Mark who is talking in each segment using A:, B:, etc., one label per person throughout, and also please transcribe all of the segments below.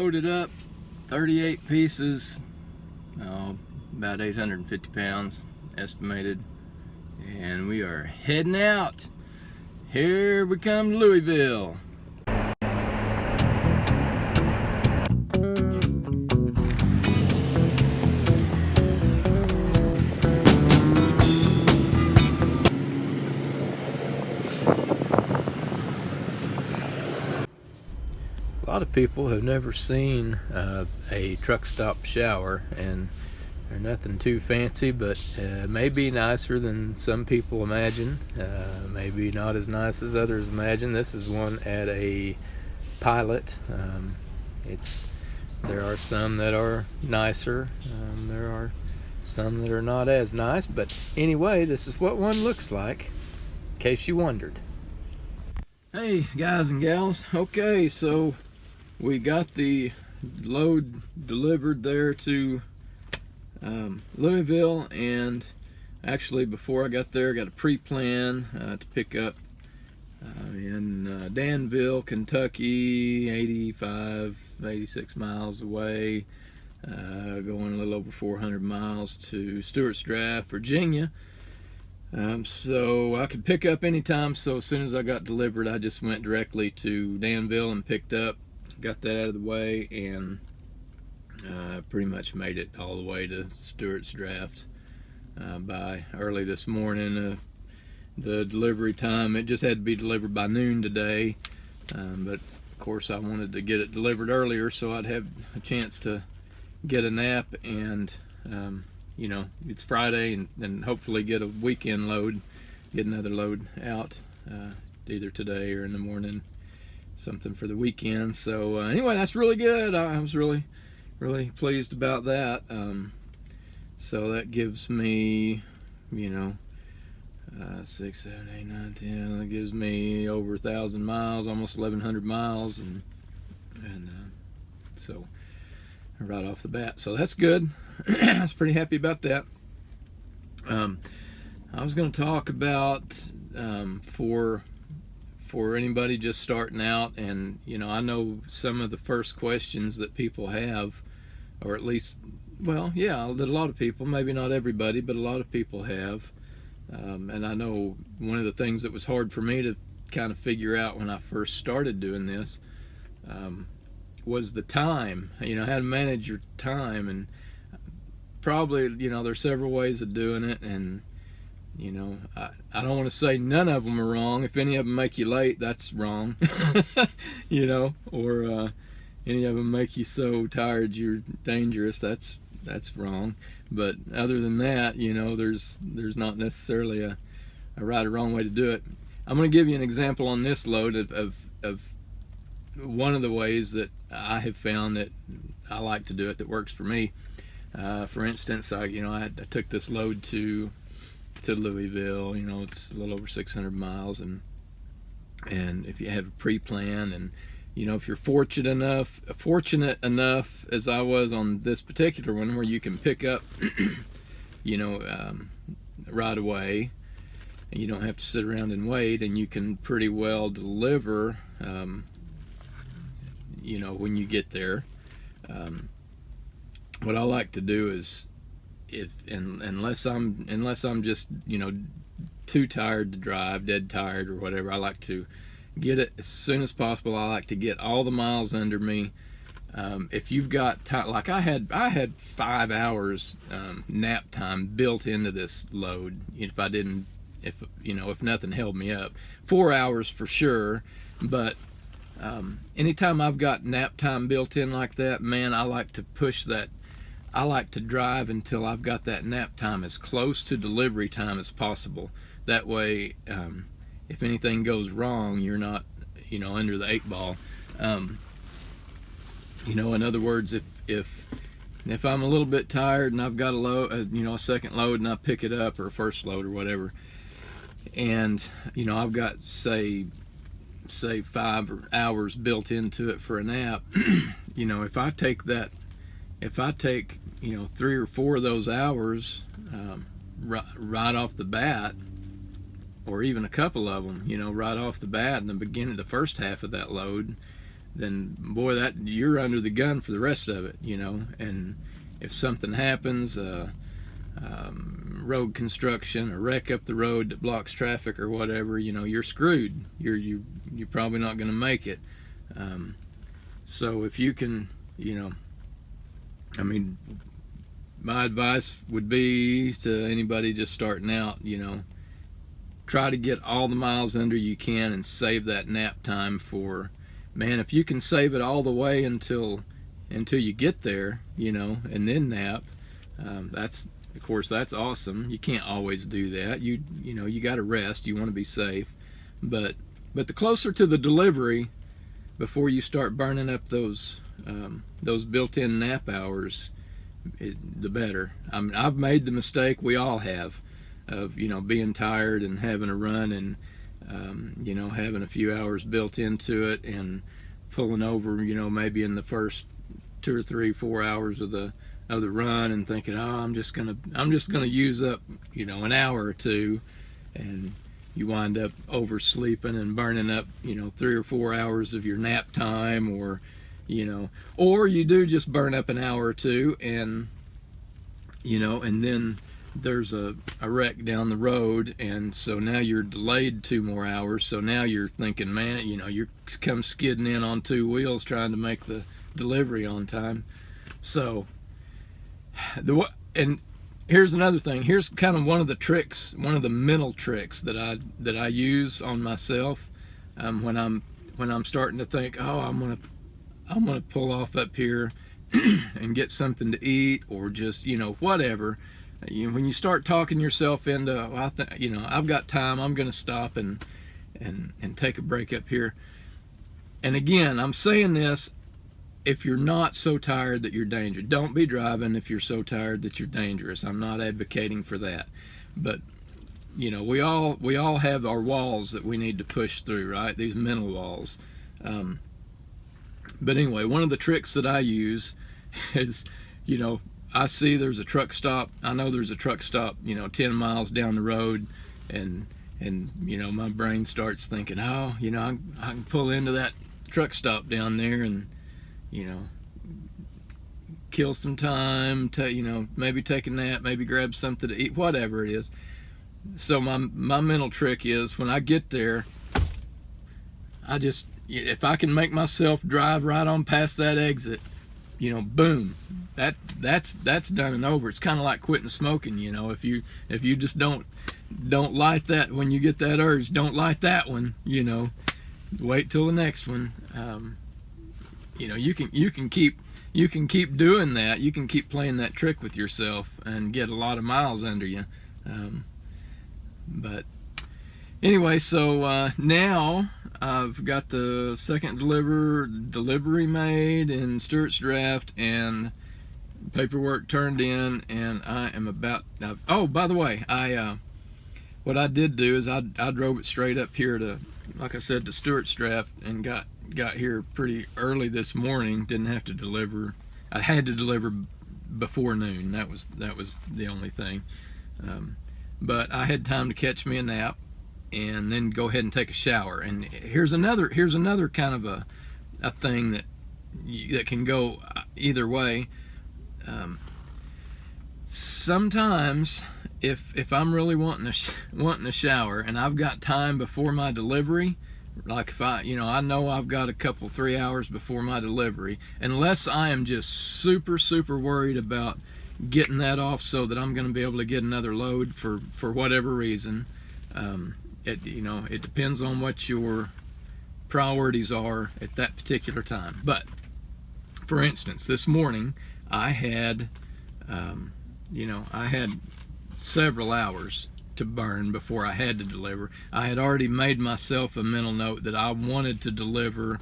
A: loaded up 38 pieces, about 850 pounds estimated, and we are heading out. Here we come to Louisville. A lot of people have never seen a truck stop shower, and they're nothing too fancy, but maybe nicer than some people imagine, maybe not as nice as others imagine. This is one at a Pilot. There are some that are nicer, there are some that are not as nice, but anyway, this is what one looks like, in case you wondered. Hey guys and gals, okay, so we got the load delivered there to Louisville, and actually before I got there I got a pre-plan to pick up in Danville, Kentucky, 86 miles away, going a little over 400 miles to Stewart's Draft, Virginia. So I could pick up anytime, so as soon as I got delivered I just went directly to Danville and picked up, got that out of the way, and pretty much made it all the way to Stewart's Draft by early this morning. The delivery time, it just had to be delivered by noon today, but of course I wanted to get it delivered earlier so I'd have a chance to get a nap, and you know, it's Friday, and hopefully get a weekend load, get another load out either today or in the morning, something for the weekend. So anyway, that's really good. I was really pleased about that. So that gives me, you know, 6, 7, 8, 9, 10. That gives me over 1,000 miles, almost 1,100 miles, and so right off the bat. So that's good. I was pretty happy about that. I was going to talk about for anybody just starting out, and you know, I know some of the first questions that people have, or at least, well, yeah, a lot of people, maybe not everybody, but a lot of people have, and I know one of the things that was hard for me to kind of figure out when I first started doing this was the time, you know, how to manage your time. And probably, you know, there's several ways of doing it, and you know, I don't want to say none of them are wrong. If any of them make you late, that's wrong. You know, or any of them make you so tired you're dangerous, that's wrong. But other than that, you know, there's not necessarily a right or wrong way to do it. I'm going to give you an example on this load of one of the ways that I have found that I like to do it, that works for me. For instance, I took this load to Louisville. You know, it's a little over 600 miles, and if you have a pre-plan, and you know, if you're fortunate enough as I was on this particular one, where you can pick up you know, right away, and you don't have to sit around and wait, and you can pretty well deliver you know, when you get there. What I like to do is, unless I'm just, you know, too tired to drive, dead tired or whatever, I like to get it as soon as possible. I like to get all the miles under me. If you've got time, like I had 5 hours nap time built into this load. If nothing held me up, 4 hours for sure. But anytime I've got nap time built in like that, man, I like to push that. I like to drive until I've got that nap time as close to delivery time as possible. That way, if anything goes wrong, you're not, you know, under the 8 ball. You know, in other words, if I'm a little bit tired and I've got a load, you know, a second load, and I pick it up, or a first load or whatever, and you know, I've got say 5 hours built into it for a nap. You know, if I take you know 3 or 4 of those hours right off the bat, or even a couple of them, you know, right off the bat in the beginning, the first half of that load, then boy, that you're under the gun for the rest of it, you know. And if something happens, road construction, a wreck up the road that blocks traffic or whatever, you know, you're screwed. You're probably not going to make it. So if you can, you know, I mean, my advice would be to anybody just starting out, you know, try to get all the miles under you can and save that nap time for, man, if you can save it all the way until you get there, you know, and then nap, that's, of course, that's awesome. You can't always do that. You know, you got to rest. You want to be safe. But the closer to the delivery, before you start burning up those built-in nap hours, the better. I mean, I've made the mistake, we all have, of, you know, being tired and having a run and, you know, having a few hours built into it and pulling over, you know, maybe in the first 2 or 3, 4 hours of the run and thinking, oh, I'm just gonna use up, you know, an hour or two, and you wind up oversleeping and burning up, you know, 3 or 4 hours of your nap time, or, you know, or you do just burn up an hour or two, and, you know, and then there's a wreck down the road, and so now you're delayed 2 more hours. So now you're thinking, man, you know, you're come skidding in on 2 wheels trying to make the delivery on time. So and here's another thing. Here's kind of one of the tricks, one of the mental tricks that I use on myself, when I'm starting to think, oh, I'm gonna pull off up here and get something to eat, or just, you know, whatever. When you start talking yourself into, well, you know, I've got time, I'm gonna stop and take a break up here. And again, I'm saying this, if you're not so tired that you're dangerous, don't be driving if you're so tired that you're dangerous. I'm not advocating for that. But, you know, we all have our walls that we need to push through, right? These mental walls. But anyway, one of the tricks that I use is, you know, I see there's a truck stop. I know there's a truck stop, you know, 10 miles down the road, and you know, my brain starts thinking, oh, you know, I can pull into that truck stop down there and, you know, kill some time, you know, maybe take a nap, maybe grab something to eat, whatever it is. So my mental trick is, when I get there, if I can make myself drive right on past that exit, you know, boom, that's done and over. It's kind of like quitting smoking, you know. If you just don't light that when you get that urge, don't light that one, you know. Wait till the next one. You know, you can keep doing that. You can keep playing that trick with yourself and get a lot of miles under you. But anyway, so now I've got the second delivery made in Stewart's Draft and paperwork turned in, and I am about. Oh, by the way, what I did do is I drove it straight up here to, like I said, to Stewart's Draft, and got here pretty early this morning. Didn't have to deliver. I had to deliver before noon. That was the only thing. But I had time to catch me a nap and then go ahead and take a shower. And here's another kind of a thing that can go either way. Sometimes if I'm really wanting a shower and I've got time before my delivery, like if I know I've got a couple 3 hours before my delivery, unless I am just super worried about getting that off so that I'm going to be able to get another load for whatever reason. It depends on what your priorities are at that particular time. But for instance, this morning I had several hours to burn before I had to deliver. I had already made myself a mental note that I wanted to deliver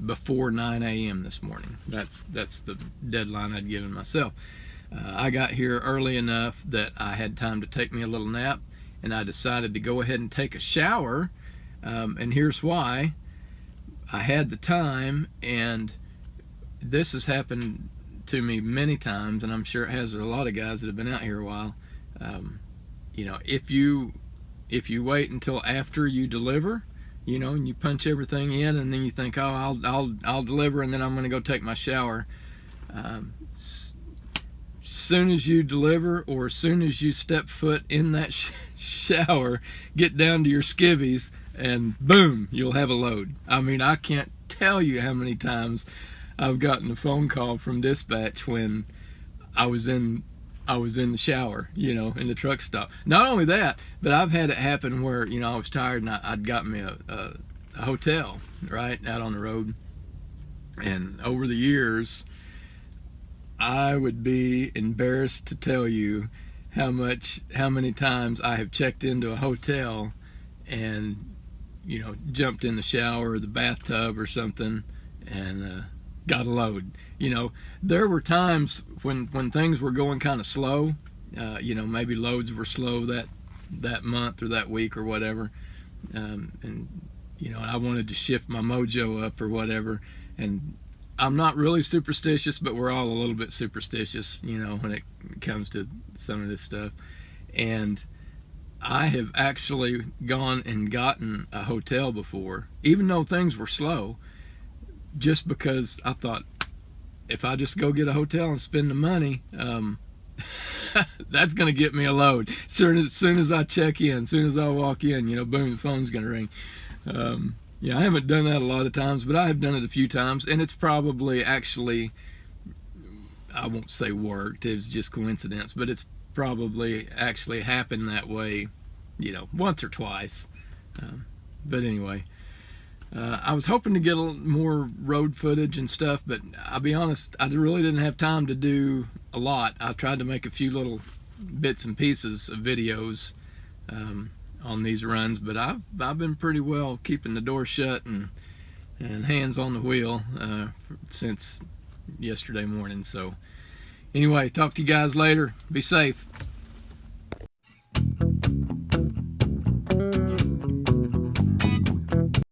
A: before 9 a.m. this morning. That's the deadline I'd given myself. I got here early enough that I had time to take me a little nap, and I decided to go ahead and take a shower. And here's why. I had the time, and this has happened to me many times, and I'm sure it has with a lot of guys that have been out here a while. If you wait until after you deliver, you know, and you punch everything in, and then you think, oh, I'll deliver, and then I'm going to go take my shower. Soon as you deliver, or as soon as you step foot in that shower, get down to your skivvies, and boom, you'll have a load. I mean, I can't tell you how many times I've gotten a phone call from dispatch when I was in the shower, you know, in the truck stop. Not only that, but I've had it happen where, you know, I was tired and I'd gotten me a hotel right out on the road, and over the years, I would be embarrassed to tell you how many times I have checked into a hotel and, you know, jumped in the shower or the bathtub or something and got a load. You know, there were times when things were going kind of slow, you know, maybe loads were slow that month or that week or whatever, and, you know, I wanted to shift my mojo up or whatever, and I'm not really superstitious, but we're all a little bit superstitious, you know, when it comes to some of this stuff. And I have actually gone and gotten a hotel before, even though things were slow, just because I thought, if I just go get a hotel and spend the money, that's going to get me a load. Soon as I check in, as soon as I walk in, you know, boom, the phone's going to ring. Yeah, I haven't done that a lot of times, but I have done it a few times, and it's probably actually, I won't say worked, it was just coincidence, but it's probably actually happened that way, you know, once or twice. But anyway, I was hoping to get a little more road footage and stuff, but I'll be honest, I really didn't have time to do a lot. I tried to make a few little bits and pieces of videos on these runs, but I've been pretty well keeping the door shut and hands on the wheel since yesterday morning. So anyway, talk to you guys later. Be safe.